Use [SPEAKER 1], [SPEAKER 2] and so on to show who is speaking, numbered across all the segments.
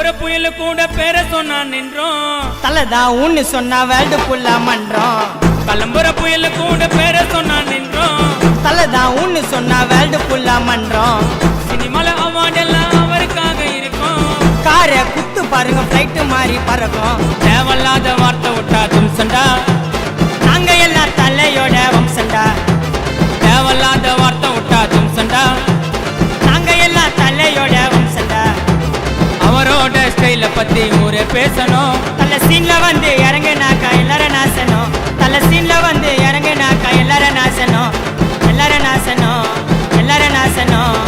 [SPEAKER 1] கலம்புற புயல் கூட பேர சொன்னா நின்றோம்.
[SPEAKER 2] தலைதான் உன்னு சொன்னா வேல்டு புல்லா மன்றோம்.
[SPEAKER 1] கலம்புற புயல் கூட பேர சொன்னா நின்றோம்.
[SPEAKER 2] தலைதான் உன்னு சொன்னா வேல்டு புல்லா மன்றோம்.
[SPEAKER 1] சினிமால அவார்ட் எல்லாம் அவருக்காக இருக்கும்.
[SPEAKER 2] காரை குத்து பாருங்க பிளைட் மாறி பறக்கும்.
[SPEAKER 1] தேவையில்லாத வார்த்தை விட்டா தும்சண்டா.
[SPEAKER 2] நாங்க எல்லாம் தலையோட வம்சண்டா.
[SPEAKER 1] தேவையில்லாத வார்த்தை விட்டா தும்சண்டா.
[SPEAKER 2] நாங்க எல்லாம் தலையோட வம்சண்டா.
[SPEAKER 1] அவரோட ஸ்டைல பத்தி ஊரே பேசணும்.
[SPEAKER 2] தலை சீன்ல வந்து இறங்குனாக்கா எல்லாரும் நாசனம். தலை சீன்ல வந்து இறங்குனாக்கா எல்லாரும் நாசனம். எல்லாரும் நாசனம், எல்லாரும் நாசனம்.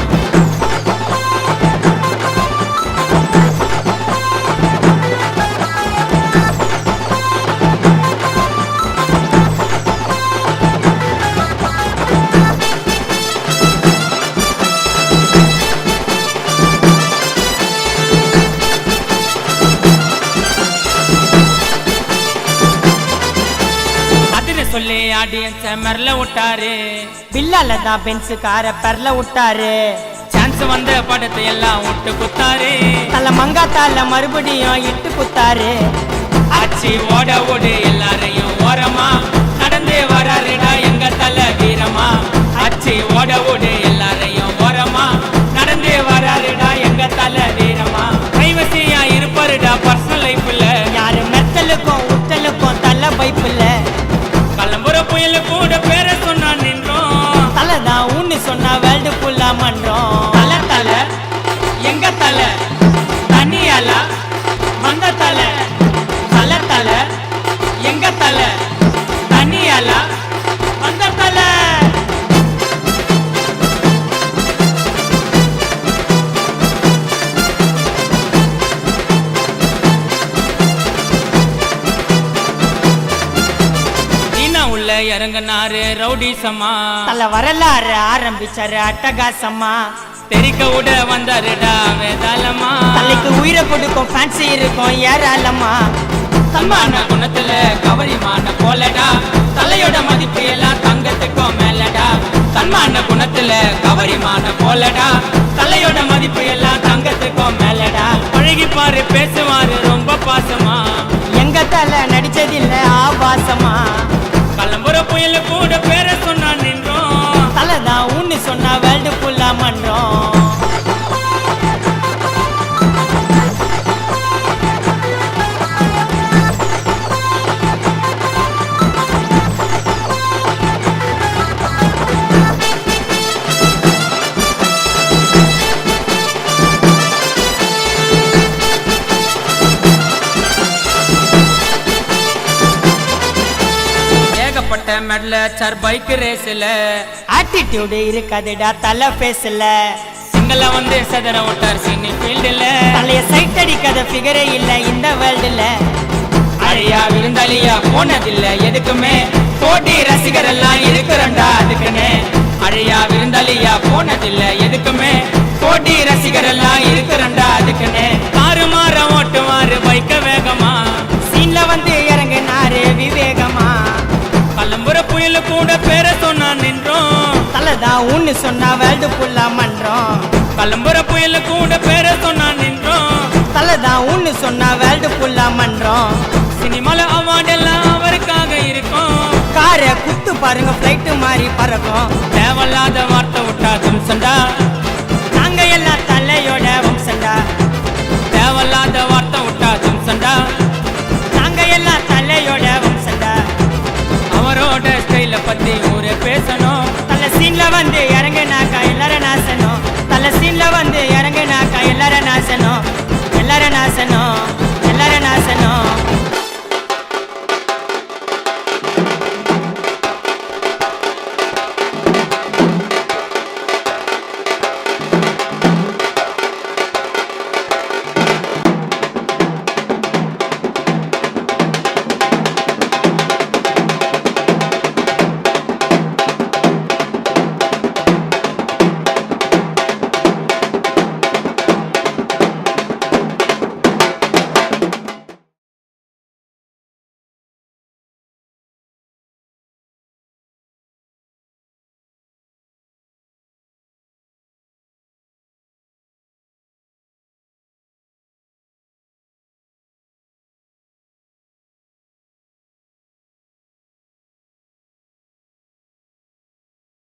[SPEAKER 1] சொல்லி ஆடியன்ஸ மெர்ல விட்டாரு.
[SPEAKER 2] பில்லால தான் பென்ஸ் கார பெர்ல விட்டாரு.
[SPEAKER 1] சான்ஸ் வந்த படத்தை எல்லாம் விட்டு குத்தாரு.
[SPEAKER 2] தல மங்காத்தால மறுபடியும் இட்டு குத்தாரு.
[SPEAKER 1] ஆச்சி ஓட ஓடு எல்லாரையும் ஓரமா நடந்தே வராருடா எங்க தல வீரமா. ஆச்சி ஓட ஓடு எல்லாரையும் ஓரமா நடந்தே வராருடா எங்க தல வீரமா. கைவசியா இருப்பாருடா பர்சனல் லைஃப்ல.
[SPEAKER 2] யாரு மெத்தலுக்கும் உத்தலுக்கும் தல பைப்புல.
[SPEAKER 1] கலம்புற புயல் கூட பேர சொன்னா நின்றோம்.
[SPEAKER 2] தலைதான் உன்னு சொன்னா வேல்டு புல்லா மன்றோம்.
[SPEAKER 1] தல தல எங்க தல தனியால மந்த தல. தல தல எங்க தல தனியால மந்த தல. உள்ள இறங்கினாரு ரவுடிசமா.
[SPEAKER 2] தல வரலாறு ஆரம்பிச்சாரு அட்டகாசமா.
[SPEAKER 1] தெரிக்க விட வந்தாருடா வேதாளமா.
[SPEAKER 2] தலைக்கு உயிரை கொடுக்கும் ஃபேன்சி இருக்கும் ஏராளமா.
[SPEAKER 1] தன்மான குணத்துல கவரிமான போலடா. தலையோட மதிப்பு எல்லாம் தங்கத்துக்கும் மேலடா. தன்மான குணத்துல கவரிமான போலடா. தலையோட மதிப்பு எல்லாம் தங்கத்துக்கும் மேலடா. பழகி பாரு பேசுவாரு ரொம்ப பாசமா.
[SPEAKER 2] எங்க தலை நடிச்சதில்ல ஆபாசமா.
[SPEAKER 1] கலம்புற புயல் கூட பேர சொன்னா நின்றோம்.
[SPEAKER 2] தலைதான் உன்னு சொன்னா வேல்டு புல்லா மன்றோம்.
[SPEAKER 1] மெடல சார் பைக் ரேஸ்ல
[SPEAKER 2] ஆட்டிடியூட் இருக்காதுடா தலை பேசல.
[SPEAKER 1] சிங்கள வந்து சதற விட்டார் சினி ஃபீல்டுல.
[SPEAKER 2] தலைய சைட் அடிக்காத ஃபிகரே இல்ல இந்த வேர்ல்டுல.
[SPEAKER 1] அழியா விருந்தாளியா போனதில்ல எதுக்குமே. போட்டி ரசிகர் எல்லாம் இருக்கிறண்டா அதுக்குன்னு. அழியா விருந்தாளியா போனதில்ல எதுக்குமே. போட்டி ரசிகர் எல்லாம் இருக்கிறண்டா அதுக்குன்னு. காரு மாற ஓட்டுவாரு பைக்க வேகமா.
[SPEAKER 2] சீன்ல வந்து இறங்கினாரு விவேகமா.
[SPEAKER 1] கலம்புற புயல் கூட பேர சொன்னா நின்றோம்.
[SPEAKER 2] தலைதான் உன்னு சொன்னா வேல்டு புல்லா மன்றோம்.
[SPEAKER 1] கலம்புற புயல் கூட பேர சொன்னா நின்றோம்.
[SPEAKER 2] தலைதான் உன்னு சொன்னா வேல்டு புல்லா மன்றோம்.
[SPEAKER 1] சினிமால அவார்ட் எல்லாம் அவருக்காக இருக்கும்.
[SPEAKER 2] காரை குத்து பாருங்க பிளைட் மாறி பறக்கும்.
[SPEAKER 1] தேவையில்லாத வார்த்தை விட்டா தும்சண்டா.
[SPEAKER 2] நாங்க எல்லாம் தலையோட வம்சண்டா.
[SPEAKER 1] தேவையில்லாத வார்த்தை விட்டா தும்சண்டா.
[SPEAKER 2] நாங்க எல்லாம் தலையோட வம்சண்டா.
[SPEAKER 1] அவரோட ஸ்டைல பத்தி ஊரே பேசணும்.
[SPEAKER 2] தலை சீன்ல வந்து இறங்குனாக்கா எல்லாரும் நாசனம். தலை சீன்ல வந்து இறங்குனாக்கா எல்லாரும் நாசனம். எல்லாரும் நாசனம்.